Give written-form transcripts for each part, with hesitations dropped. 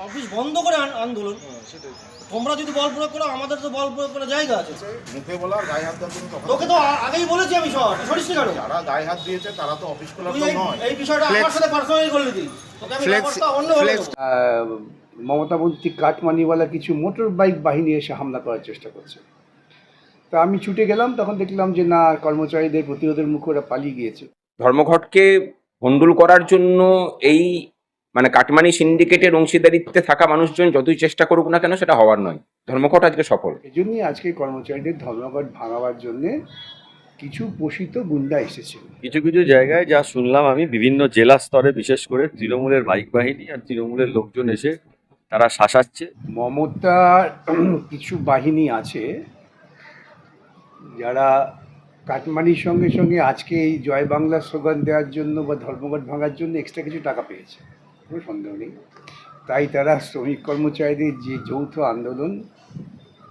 Office বন্ধ করে আন্দোলন, তোমরা যদি বল প্রয়োগ করো, আমাদের তো বল প্রয়োগ করার জায়গা আছে। মুখে বলা গায়ে হাত দেওয়ার জন্য তোকে তো আগেই বলেছি আমি, সরিস কেন? যারা গায়ে হাত দিয়েছে তারা তো অফিস খোলার তো নয়। এই বিষয়টা আমার সাথে পার্সোনালি করলে দিই, তোকে আমি ব্যবস্থা অন্যভাবে নেব। মমতা বন্দ্যোপাধ্যায় কাটমানিওয়ালা কিছু মোটর বাইক বাহিনী এসে হামলা করার চেষ্টা করছে। তো আমি ছুটে গেলাম, তখন দেখলাম যে না, কর্মচারীদের প্রতিরোধের মুখে ওরা পালিয়ে গিয়েছে। ধর্মঘটকে ভণ্ডুল করার জন্য এই মানে কাটমানি সিন্ডিকেটের অংশীদারিত্বে থাকা মানুষজন যতই চেষ্টা করুক না কেন, সেটা হওয়ার নয়। ধর্মঘট আজকে সফল। এই জন্যই আজকে কর্মচারীদের ধর্মঘট ভাঙাবার জন্য কিছু পোষিত গুন্ডা এসেছে। কিছু কিছু জায়গায় যা শুনলাম আমি, বিভিন্ন জেলা স্তরে বিশেষ করে তৃণমূলের বাইক বাহিনী আর তৃণমূলের লোকজন এসে তারা শাসাচ্ছে। মমতার কিছু বাহিনী আছে যারা কাটমানির সঙ্গে সঙ্গে আজকে এই জয় বাংলা স্লোগান দেওয়ার জন্য বা ধর্মঘট ভাঙার জন্য এক্সট্রা কিছু টাকা পেয়েছে, কোনো সন্দেহ নেই। তাই তারা শ্রমিক কর্মচারীদের যে যৌথ আন্দোলন,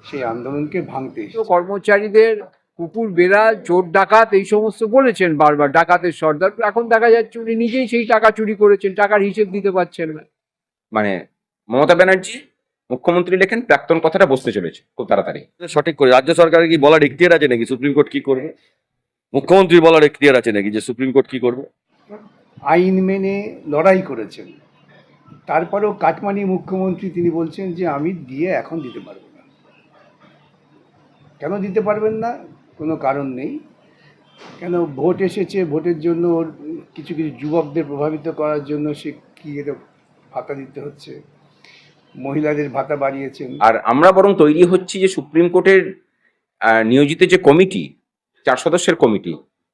সেই আন্দোলনকে ভাঙতে এসেছে। কর্মচারীদের কুকুর বেড়াল চোর ডাকাত এই সমস্ত বলেছেন বারবার, ডাকাতের সর্দার। এখন দেখা যাচ্ছে উনি নিজেই সেই টাকা চুরি করেছেন, টাকার হিসেব দিতে পারছেন না। মানে মমতা ব্যানার্জি মুখ্যমন্ত্রী লেখেন প্রাক্তন কথাটা বসতে চলেছে খুব তাড়াতাড়ি। সঠিক করে রাজ্য সরকারের কি বলার এখতিয়ার আছে নাকি সুপ্রিম কোর্ট কি করবে? মুখ্যমন্ত্রী বলার এখতিয়ার আছে নাকি যে সুপ্রিম কোর্ট কি করবে? আইন মেনে লড়াই করেছেন, তারপরেও কাটমানি মুখ্যমন্ত্রী তিনি বলছেন যে আমি দিয়ে এখন দিতে পারবো না। কেন দিতে পারবেন না? কোনো কারণ নেই। কেন, ভোট এসেছে, ভোটের জন্য ওর কিছু কিছু যুবকদের প্রভাবিত করার জন্য সে কি এটা ভাতা দিতে হচ্ছে, মহিলাদের ভাতা বাড়িয়েছেন। আর আমরা বরং তৈরি হচ্ছি যে সুপ্রিম কোর্টের নিয়োজিত যে কমিটি, 4 সদস্যের কমিটি,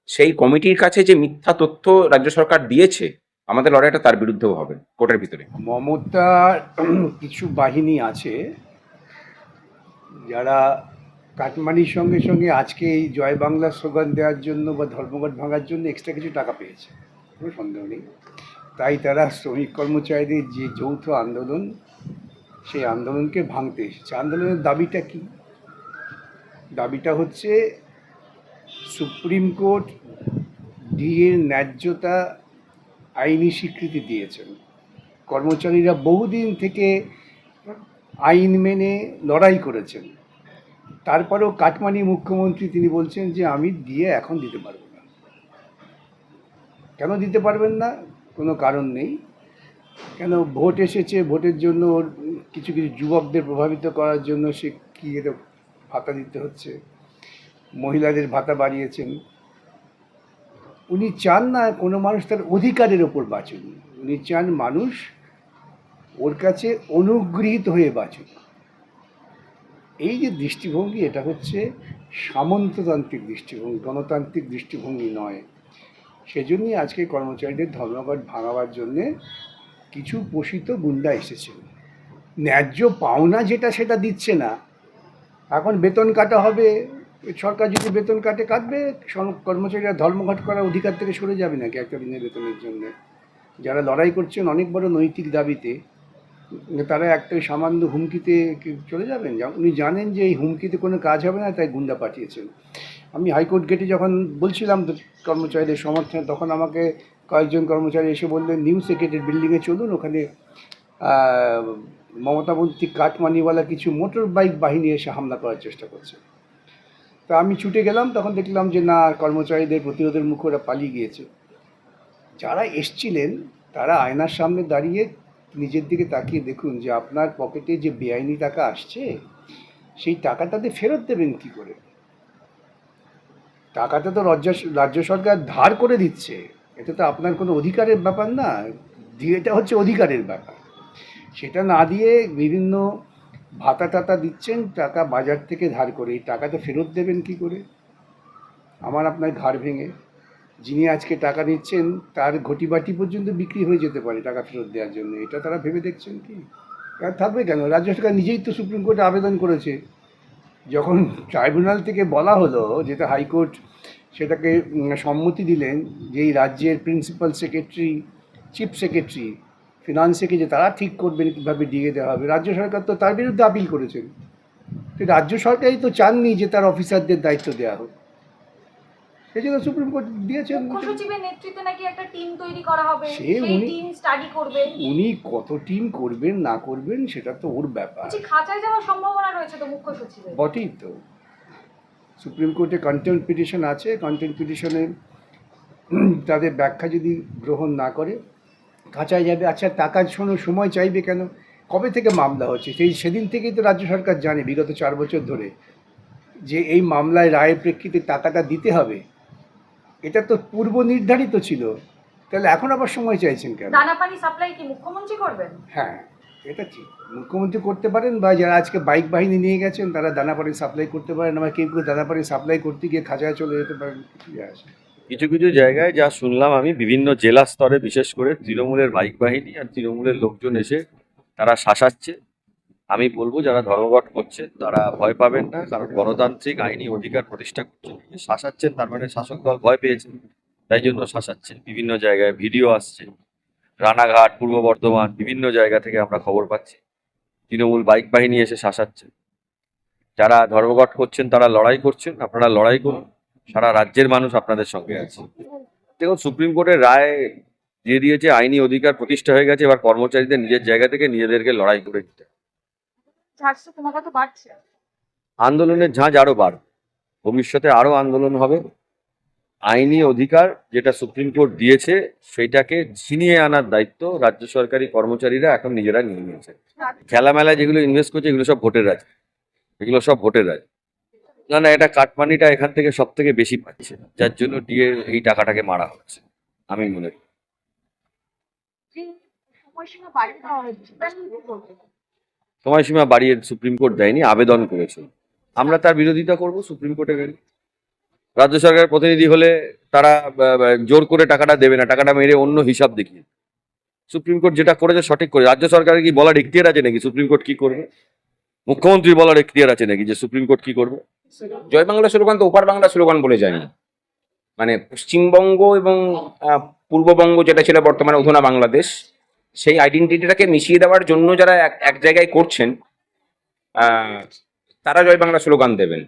সেই কমিটির কাছে যে মিথ্যা তথ্য রাজ্য সরকার দিয়েছে, আমাদের লড়াইটা তার বিরুদ্ধেও হবে কোর্টের ভিতরে। মমতার কিছু বাহিনী আছে যারা কাটমানির সঙ্গে সঙ্গে আজকে এই জয় বাংলা স্লোগান দেওয়ার জন্য বা ধর্মঘট ভাঙার জন্য এক্সট্রা কিছু টাকা পেয়েছে, কোনো সন্দেহ নেই। তাই তারা শ্রমিক কর্মচারীদের যে যৌথ আন্দোলন, সেই আন্দোলনকে ভাঙতে এসেছে। আন্দোলনের দাবিটা কি? দাবিটা হচ্ছে সুপ্রিম কোর্ট ডিএর ন্যায্যতা আইনি স্বীকৃতি দিয়েছেন। কর্মচারীরা বহুদিন থেকে আইন মেনে লড়াই করেছেন, তারপরেও কাটমানি মুখ্যমন্ত্রী তিনি বলছেন যে আমি দিয়ে এখন দিতে পারবো না। কেন দিতে পারবেন না? কোনো কারণ নেই। কেন, ভোট এসেছে, ভোটের জন্য ওর কিছু কিছু যুবকদের প্রভাবিত করার জন্য সে কি এটা ভাতা দিতে হচ্ছে, মহিলাদের ভাতা বাড়িয়েছেন। উনি চান না কোনো মানুষ তার অধিকারের ওপর বাঁচুন, উনি চান মানুষ ওর কাছে অনুগৃহীত হয়ে বাঁচুন। এই যে দৃষ্টিভঙ্গি, এটা হচ্ছে সামন্ততান্ত্রিক দৃষ্টিভঙ্গি, গণতান্ত্রিক দৃষ্টিভঙ্গি নয়। সেজন্যই আজকে কর্মচারীদের ধর্মঘট ভাঙাবার জন্যে কিছু পোষিত গুন্ডা এসেছে। ন্যায্য পাওনা যেটা সেটা দিচ্ছে না। এখন বেতন কাটা হবে, সরকার যদি বেতন কাটবে, কর্মচারীরা ধর্মঘট করার অধিকার থেকে সরে যাবে নাকি একটা দিনের বেতনের জন্য? যারা লড়াই করছেন অনেক বড় নৈতিক দাবিতে, তারা একটা সামান্য হুমকিতে চলে যাবেন? উনি জানেন যে এই হুমকিতে কোনো কাজ হবে না, তাই গুন্ডা পাঠিয়েছেন। আমি হাইকোর্ট গেটে যখন বলছিলাম কর্মচারীদের সমর্থনে, তখন আমাকে কয়েকজন কর্মচারী এসে বললেন নিউ সেক্রেটারি বিল্ডিংয়ে চলুন, ওখানে মমতা বন্দ্যোপাধ্যায় কাটমানিওয়ালা কিছু মোটর বাইক বাহিনী এসে হামলা করার চেষ্টা করছে। তা আমি ছুটে গেলাম, তখন দেখলাম যে না, কর্মচারীদের প্রতিরোধের মুখে ওরা পালিয়ে গিয়েছে। যারা এসছিলেন তারা আয়নার সামনে দাঁড়িয়ে নিজের দিকে তাকিয়ে দেখুন যে আপনার পকেটে যে বেআইনি টাকা আসছে, সেই টাকাটাতে ফেরত দেবেন কি করে? টাকাটা তো রাজ্য সরকার ধার করে দিচ্ছে, এটা তো আপনার কোনো অধিকারের ব্যাপার না, এটা হচ্ছে অধিকারের ব্যাপার। সেটা না দিয়ে বিভিন্ন ভাতা টাতা দিচ্ছেন টাকা বাজার থেকে ধার করে, এই টাকাটা ফেরত দেবেন কি করে? আমার আপনার ঘাড় ভেঙে। যিনি আজকে টাকা নিচ্ছেন তার ঘটিবাটি পর্যন্ত বিক্রি হয়ে যেতে পারে টাকা ফেরত দেওয়ার জন্য, এটা তারা ভেবে দেখছেন কি? আর থাকবে কেন? রাজ্য সরকার নিজেই তো সুপ্রিম কোর্টে আবেদন করেছে। যখন ট্রাইব্যুনাল থেকে বলা হলো, যেটা হাইকোর্ট সেটাকে সম্মতি দিলেন যে এই রাজ্যের principal secretary, chief secretary finance থেকে যে তারা ঠিক করবেন কীভাবে দিয়ে দেওয়া হবে। রাজ্য সরকার তো তার বিরুদ্ধে আপিল করেছেন, তো রাজ্য সরকারই তো চাননি যে তার অফিসারদের দায়িত্ব দেওয়া হোক, সেই জন্য সুপ্রিম কোর্ট দিয়েছেন। মুখ্য সচিবের নেতৃত্বে নাকি একটা টিম তৈরি করা হবে, সে সেই উনি- টিম স্টাডি করবে। উনি কত টিম করবেন না করবেন সেটা তো ওর ব্যাপার, বলছি খাঁচায় যাওয়ার সম্ভাবনা রয়েছে তো মুখ্য সচিবের। বটেই তো। সুপ্রিম কোর্টে কন্টেম্পট পিটিশন আছে, কন্টেম্পট পিটিশনে তাদের ব্যাখ্যা যদি গ্রহণ না করে কাঁচায় যাবে। আচ্ছা, টাকার সময় চাইবে কেন? কবে থেকে মামলা হচ্ছে সেদিন থেকেই তো রাজ্য সরকার জানে বিগত 4 বছর ধরে যে এই মামলায় রায়ের প্রেক্ষিতে টাকাটা দিতে হবে। এটা তো পূর্ব নির্ধারিত ছিল, তাহলে এখন আবার সময় চাইছেন কেন? দানা পানি সাপ্লাই কি মুখ্যমন্ত্রী করবেন? হ্যাঁ, এটা ঠিক, মুখ্যমন্ত্রী করতে পারেন, বা যারা আজকে বাইক বাহিনী নিয়ে গেছেন তারা দানা পানি সাপ্লাই করতে পারেন, আবার কেউ কেউ দানা পানি সাপ্লাই করতে গিয়ে খাঁচায় চলে যেতে পারেন। ঠিক আছে, কিছু কিছু জায়গায় যা শুনলাম আমি, বিভিন্ন জেলা স্তরে বিশেষ করে তৃণমূলের বাইক বাহিনী আর তৃণমূলের লোকজন এসে তারা শাসাচ্ছে। আমি বলবো যারা ধর্মঘট করছে তারা ভয় পাবেন না, কারণ গণতান্ত্রিক আইনি অধিকার প্রতিষ্ঠা করছে। শাসাচ্ছেন তার মানে শাসক দল ভয় পেয়েছে, তাই জন্য শাসাচ্ছে। বিভিন্ন জায়গায় ভিডিও আসছে, রানাঘাট, পূর্ব বর্ধমান, বিভিন্ন জায়গা থেকে আমরা খবর পাচ্ছি তৃণমূল বাইক বাহিনী এসে শাসাচ্ছে। যারা ধর্মঘট করছেন তারা লড়াই করছেন, আপনারা লড়াই করুন, সারা রাজ্যের মানুষ আপনাদের সঙ্গে আছে। দেখুন, সুপ্রিম কোর্টের রায় দিয়ে দিয়েছে, আইনি অধিকার প্রতিষ্ঠা হয়ে গেছে। এবার কর্মচারীদের নিজের জায়গা থেকে নিজেদেরকে লড়াই করে দিতে হবে। ঝাড়ছে ক্রমাগত বাড়ছে। আন্দোলনের ঝাঁজ আরো বাড়বে, ভবিষ্যতে আরো আন্দোলন হবে। আইনি অধিকার যেটা সুপ্রিম কোর্ট দিয়েছে সেটাকে ছিনিয়ে আনার দায়িত্ব রাজ্য সরকারি কর্মচারীরা এখন নিজেরা নিয়ে নিয়েছে। খেলামেলায় যেগুলো ইনভেস্ট করছে এগুলো সব ভোটের রাজ, এগুলো সব ভোটের রাজ। না না, এটা কাটমানিটা এখান থেকে সব থেকে বেশি পাচ্ছে, যার জন্য ডিএ এই টাকাটাকে মারা হচ্ছে আমি মনে করি। সময়সীমা বাড়িয়ে দেওয়া হচ্ছে। সময়সীমা বাড়িয়ে সুপ্রিম কোর্ট দেয়নি, আবেদন করেছে। আমরা তার বিরোধিতা করব সুপ্রিম কোর্টে গেলে। রাজ্য সরকারের প্রতিনিধি হলে তারা জোর করে টাকাটা দেবে না, টাকাটা মেরে অন্য হিসাব দেখিয়ে। সুপ্রিম কোর্ট যেটা করেছে সঠিক করে। রাজ্য সরকারের কি বলার এখতিয়ার আছে নাকি সুপ্রিম কোর্ট কি করবে? মুখ্যমন্ত্রী বলার এখতিয়ার আছে নাকি যে সুপ্রিম কোর্ট কি করবে? জয় বাংলা স্লোগান তো ওপার বাংলা স্লোগান বলে জানি। মানে পশ্চিমবঙ্গ এবং পূর্ববঙ্গ যেটা ছিল বর্তমানে অধুনা বাংলাদেশ, সেই আইডেন্টিটিটাকে মিশিয়ে দেওয়ার জন্য যারা এক জায়গায় করছেন তারা জয় বাংলা স্লোগান দেবেন।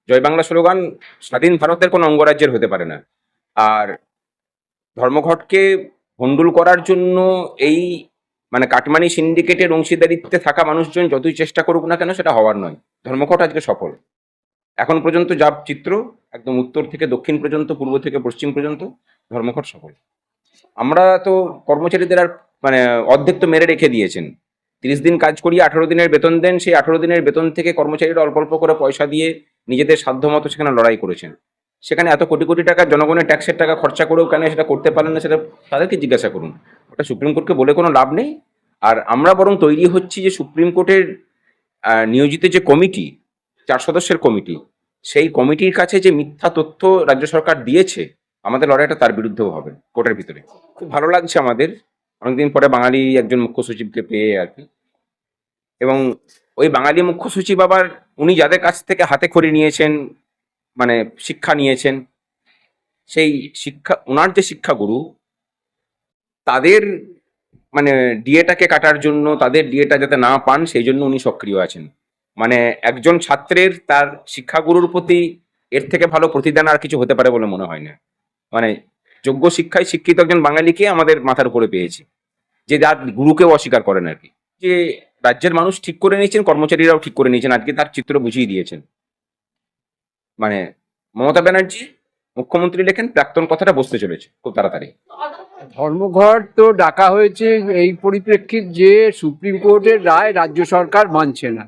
জয় বাংলা স্লোগান স্বাধীন ভারতের কোনো অঙ্গরাজ্যের হতে পারে না। আর ধর্মঘটকে ভণ্ডুল করার জন্য এই মানে কাটমানি সিন্ডিকেটের অংশীদারিত্বে থাকা মানুষজন যতই চেষ্টা করুক না কেন সেটা হওয়ার নয়। ধর্মঘট আজকে সফল। এখন পর্যন্ত যা চিত্র, একদম উত্তর থেকে দক্ষিণ পর্যন্ত, পূর্ব থেকে পশ্চিম পর্যন্ত ধর্মঘট সফল। আমরা তো কর্মচারীদের আর মানে অর্ধেক তো মেরে রেখে দিয়েছেন। 30 দিন কাজ করিয়ে 18 দিনের বেতন দেন, সেই 18 দিনের বেতন থেকে কর্মচারীরা অল্প অল্প করে পয়সা দিয়ে নিজেদের সাধ্যমতো সেখানে লড়াই করেছেন। সেখানে এত কোটি কোটি টাকা জনগণের ট্যাক্সের টাকা খরচা করেও কেন সেটা করতে পারলেন না, সেটা তাদেরকে জিজ্ঞাসা করুন। ওটা সুপ্রিম কোর্টকে বলে কোনো লাভ নেই। আর আমরা বরং তৈরি হচ্ছি যে সুপ্রিম কোর্টের নিয়োজিত যে কমিটি, 4 সদস্যের কমিটি, সেই কমিটির কাছে যে মিথ্যা তথ্য রাজ্য সরকার দিয়েছে, আমাদের লড়াইটা তার বিরুদ্ধেও হবে কোর্টের ভিতরে। খুব ভালো লাগছে আমাদের অনেকদিন পরে বাঙালি একজন মুখ্য সচিবকে পেয়ে আর কি। এবং ওই বাঙালি মুখ্য সচিব আবার উনি যাদের কাছ থেকে হাতে খড়ি নিয়েছেন, মানে শিক্ষা নিয়েছেন, সেই শিক্ষা, ওনার যে শিক্ষাগুরু, তাদের মানে ডিএটাকে কাটার জন্য, তাদের ডিএটা যাতে না পান সেই জন্য উনি সক্রিয় আছেন। মানে একজন ছাত্রের তার শিক্ষাগুরুর প্রতি এর থেকে ভালো প্রতিদান আর কিছু হতে পারে বলে মনে হয় না। মানে যোগ্য শিক্ষায় শিক্ষিত একজন বাঙালিকে আমাদের মাথার উপরে পেয়েছি, যে যার গুরুকেও অস্বীকার করেন আর কি। যে রাজ্যের মানুষ ঠিক করে নিয়েছেন, কর্মচারীরাও ঠিক করে নিয়েছেন, আজকে তার চিত্র বুঝিয়ে দিয়েছেন। মানে মমতা ব্যানার্জি মুখ্যমন্ত্রী লেখেন প্রাক্তন কথাটা বসতে চলেছে খুব তাড়াতাড়ি। ধর্মঘট তো ডাকা হয়েছে এই পরিপ্রেক্ষিত যে সুপ্রিম কোর্টের রায় রাজ্য সরকার মানছে না।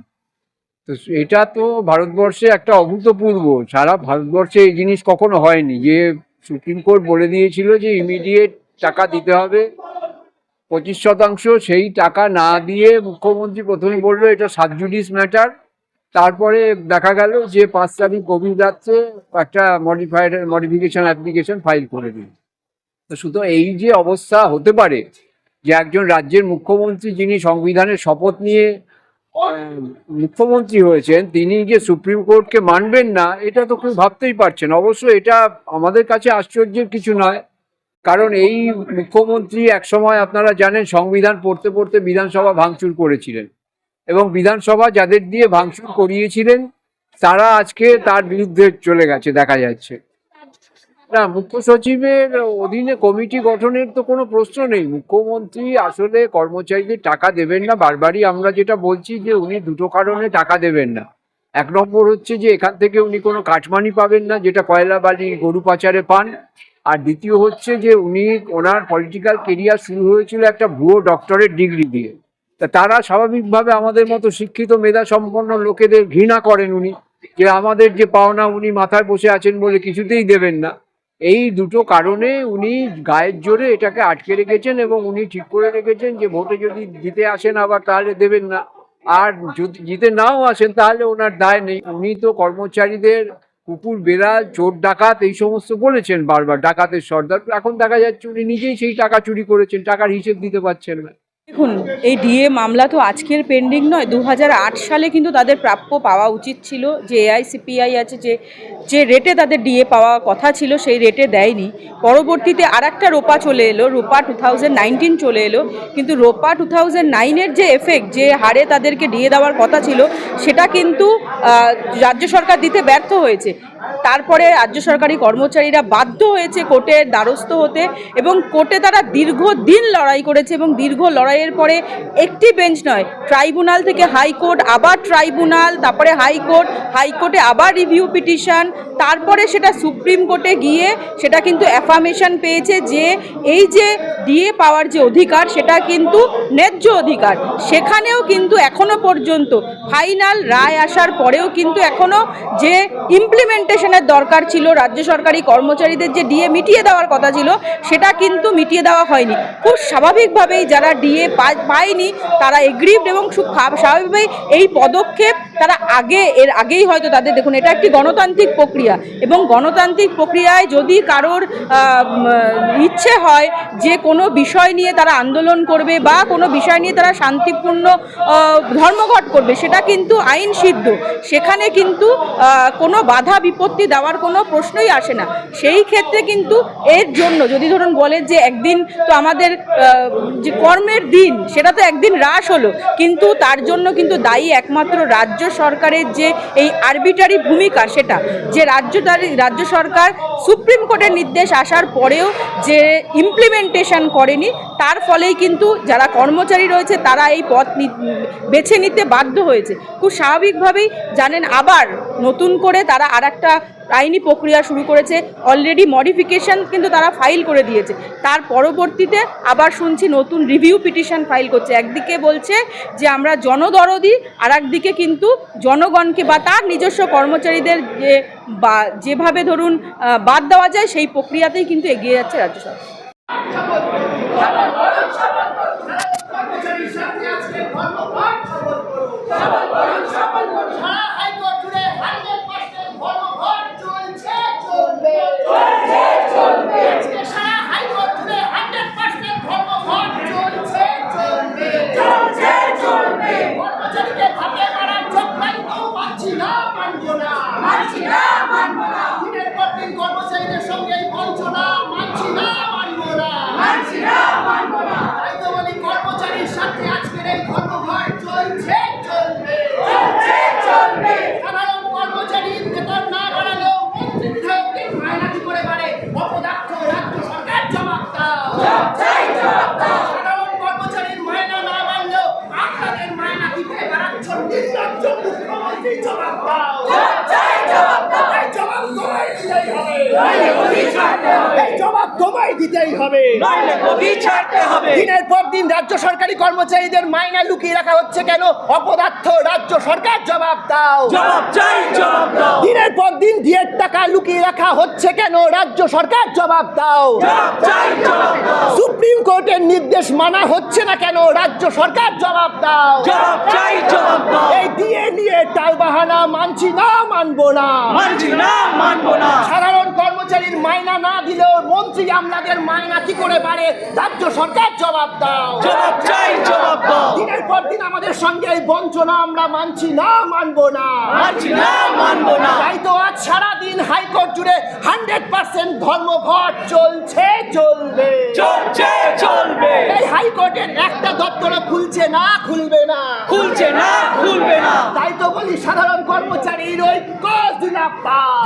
তো এটা তো ভারতবর্ষে একটা অভূতপূর্ব, সারা ভারতবর্ষে এই জিনিস কখনো হয়নি যে সুপ্রিম কোর্ট বলে দিয়েছিল যে ইমিডিয়েট টাকা দিতে হবে 25%, সেই টাকা না দিয়ে মুখ্যমন্ত্রী প্রথমে বললো এটা সাবজুডিস ম্যাটার, তারপরে দেখা গেল যে 5 তারিখ গভীর রাত্রে একটা মডিফিকেশন অ্যাপ্লিকেশন ফাইল করে দিল। তো শুধু এই যে অবস্থা হতে পারে যে একজন রাজ্যের মুখ্যমন্ত্রী যিনি সংবিধানের শপথ নিয়ে মুখ্যমন্ত্রী হয়েছেন, তিনি যে সুপ্রিম কোর্টকে মানবেন না, এটা তো কেউ ভাবতেই পারছেন। অবশ্য এটা আমাদের কাছে আশ্চর্যের কিছু নয়, কারণ এই মুখ্যমন্ত্রী একসময় আপনারা জানেন সংবিধান পড়তে পড়তে বিধানসভা ভাঙচুর করেছিলেন, এবং বিধানসভা যাদের দিয়ে ভাঙচুর করিয়েছিলেন তারা আজকে তার বিরুদ্ধে চলে গেছে দেখা যাচ্ছে। না, মুখ্য সচিবের অধীনে কমিটি গঠনের তো কোনো প্রশ্ন নেই। মুখ্যমন্ত্রী আসলে কর্মচারীদের টাকা দেবেন না, বারবারই আমরা যেটা বলছি যে উনি দুটো কারণে টাকা দেবেন না। এক নম্বর হচ্ছে যে এখান থেকে উনি কোনো কাটমানি পাবেন না, যেটা কয়লা বালি গরু পাচারে পান। আর দ্বিতীয় হচ্ছে যে ওনার পলিটিক্যাল কেরিয়ার শুরু হয়েছিল একটা ভুয়ো ডক্টরেট ডিগ্রি দিয়ে। তা তারা স্বাভাবিকভাবে আমাদের মতো শিক্ষিত মেধা সম্পন্ন লোকেদের ঘৃণা করেন উনি, যে আমাদের যে পাওনা উনি মাথায় বসে আছেন বলে কিছুতেই দেবেন না। এই দুটো কারণে উনি গায়ের জোরে এটাকে আটকে রেখেছেন, এবং উনি ঠিক করে রেখেছেন যে ভোটে যদি জিতে আসেন আবার তাহলে দেবেন না, আর যদি জিতে নাও আসেন তাহলে ওনার দায় নেই। উনি তো কর্মচারীদের কুকুর বেড়াল চোর ডাকাত এই সমস্ত বলেছেন বারবার, ডাকাতের সর্দার। এখন দেখা যাচ্ছে উনি নিজেই সেই টাকা চুরি করেছেন, টাকার হিসেব দিতে পারছেন না। দেখুন, এই ডিএ মামলা তো আজকের পেন্ডিং নয়, 2008 সালে কিন্তু তাদের প্রাপ্য পাওয়া উচিত ছিল। যে এআইসিপিআই আছে, যে রেটে তাদের ডিএ পাওয়া কথা ছিল সেই রেটে দেয়নি। পরবর্তীতে আর একটা রোপা চলে এলো, রোপা 2019 চলে এলো, কিন্তু রোপা 2009-এর যে এফেক্ট, যে হারে তাদেরকে ডিএ দেওয়ার কথা ছিল সেটা কিন্তু রাজ্য সরকার দিতে ব্যর্থ হয়েছে। তারপরে রাজ্য সরকারি কর্মচারীরা বাধ্য হয়েছে কোর্টের দ্বারস্থ হতে, এবং কোর্টে তারা দীর্ঘদিন লড়াই করেছে, এবং দীর্ঘ লড়াইয়ের পরে একটি বেঞ্চ নয়, ট্রাইব্যুনাল থেকে হাইকোর্ট, আবার ট্রাইব্যুনাল, তারপরে হাইকোর্টে আবার রিভিউ পিটিশন, তারপরে সেটা সুপ্রিম কোর্টে গিয়ে সেটা কিন্তু অ্যাফার্মেশন পেয়েছে যে এই যে ডিএ পাওয়ার যে অধিকার সেটা কিন্তু ন্যায্য অধিকার। সেখানেও কিন্তু এখনো পর্যন্ত ফাইনাল রায় আসার পরেও কিন্তু এখনো যে ইমপ্লিমেন্টেশনের দরকার ছিল, রাজ্য সরকারি কর্মচারীদের যে ডিএ মিটিয়ে দেওয়ার কথা ছিল সেটা কিন্তু মিটিয়ে দেওয়া হয়নি। খুব স্বাভাবিকভাবেই যারা ডিএ পায়নি তারা এগ্রিভড, এবং খুব স্বাভাবিকভাবেই এই পদক্ষেপ তারা এর আগেই হয়তো তাদের, দেখুন এটা একটি গণতান্ত্রিক প্রক্রিয়া, এবং গণতান্ত্রিক প্রক্রিয়ায় যদি কারোর ইচ্ছে হয় যে কোনো বিষয় নিয়ে তারা আন্দোলন করবে বা কোনো বিষয় নিয়ে তারা শান্তিপূর্ণ ধর্মঘট করবে, সেটা কিন্তু আইন সিদ্ধ। সেখানে কিন্তু কোনো বাধা বিপত্তি দেওয়ার কোনো প্রশ্নই আসে না। সেই ক্ষেত্রে কিন্তু এর জন্য যদি ধরুন বলে যে একদিন তো আমাদের যে কর্মের দিন সেটা তো একদিন হ্রাস হলো, কিন্তু তার জন্য কিন্তু দায়ী একমাত্র রাজ্য সরকারের যে এই আরবিটারি ভূমিকা, সেটা যে রাজ্য সরকার সুপ্রিম কোর্টের নির্দেশ আসার পরেও যে ইমপ্লিমেন্টেশন করেনি, তার ফলেই কিন্তু যারা কর্মচারী রয়েছে তারা এই পথ বেছে নিতে বাধ্য হয়েছে। খুব স্বাভাবিকভাবেই জানেন আবার নতুন করে তারা আর একটা আইনি প্রক্রিয়া শুরু করেছে, অলরেডি মডিফিকেশন কিন্তু তারা ফাইল করে দিয়েছে। তার পরবর্তীতে আবার শুনছি নতুন রিভিউ পিটিশন ফাইল করছে। একদিকে বলছে যে আমরা জনদরদি, আর একদিকে কিন্তু জনগণকে বা তার নিজস্ব কর্মচারীদের যেভাবে ধরুন বাদ দেওয়া যায় সেই প্রক্রিয়াতেই কিন্তু এগিয়ে যাচ্ছে রাজ্য সরকার। দিনের পর দিন রাজ্য সরকারি কর্মচারীদের মাইনা লুকিয়ে রাখা হচ্ছে কেন? অপদার্থ রাজ্য সরকার জবাব দাও। দিনের পর দিন ডিএর টাকা লুকিয়ে রাখা হচ্ছে কেন? রাজ্য সরকার জবাব দাও। সুপ্রিম কোর্টের নির্দেশ মানা হচ্ছে না কেন? রাজ্য সরকার জবাব দাও। এই ডিএ নিয়ে টালবাহানা মানছি না, মানবো না। সাধারণ কর্মচারীর মাইনা না দিলেও মন্ত্রী আমলাদের মাইনা কি করে বাড়ে? রাজ্য সরকার জবাব দাও। দিনের পর দিন আমাদের সঙ্গে এই বঞ্চনা আমরা মানছি না, মানবো না। তাই তো আজ সারাদিন হাইকোর্ট জুড়ে 100% ধর্মঘট চলছে, চলবে। এই হাইকোর্টের একটা দপ্তরও খুলছে না, খুলবে না। তাই তো বলি সাধারণ কর্মচারীর ঐক্য জিন্দাবাদ।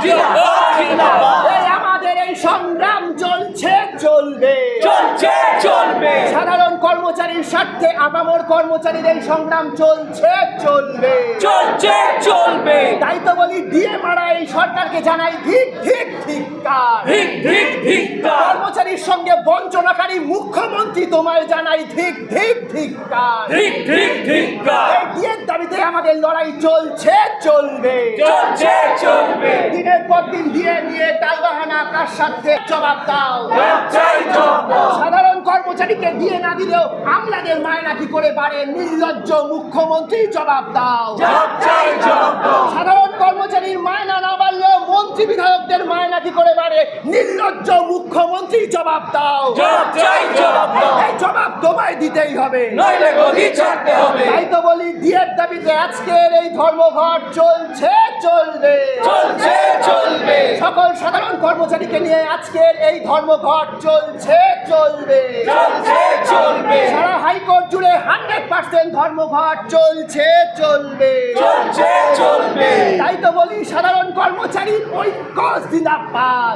এই আমাদের এই সংগ্রাম চলছে, চলবে। সাধারণ কর্মচারীর স্বার্থে আপামর কর্মচারীর এই সংগ্রাম চলছে, চলবে। তাই তো বলি দিয়ে মারা এই সরকারকে জানাই ধিক ধিক ধিক্কার। কর্মচারীর সঙ্গে বঞ্চনাকারী মুখ্যমন্ত্রী তোমায় জানাই ধিক ধিক ধিক্কার। এই দিয়ের দাবিতে আমাদের লড়াই চলছে, চলবে। দিনের পর দিন দিয়ে নিয়ে টালবাহানা কার স্বার্থে জবাব দাও। সাধারণ কর্মচারীকে দিয়ে না দিলেও আমলাদের মায়না কি করে বাড়ে, নির্লজ্জ মুখ্যমন্ত্রী জবাব দাও। সাধারণ কর্মচারীর মায়না না বাড়লেও মন্ত্রী বিধায়কদের মায়না কি করে বাড়ে, নির্লজ্জ মুখ্যমন্ত্রী জবাব দাও। এই জবাব তোমায় দিতেই হবে, তাই তো বলি দিয়ের দাবিতে আজকের এই ধর্মঘট চলছে, চলবে। সকল সাধারণ কর্মচারীকে নিয়ে আজকের এই ধর্মঘট চলছে, চলবে। সারা হাইকোর্ট জুড়ে 100% ধর্মঘট চলছে, চলবে। তাই তো বলি সাধারণ কর্মচারীর ঐক্য জিন্দাবাদ।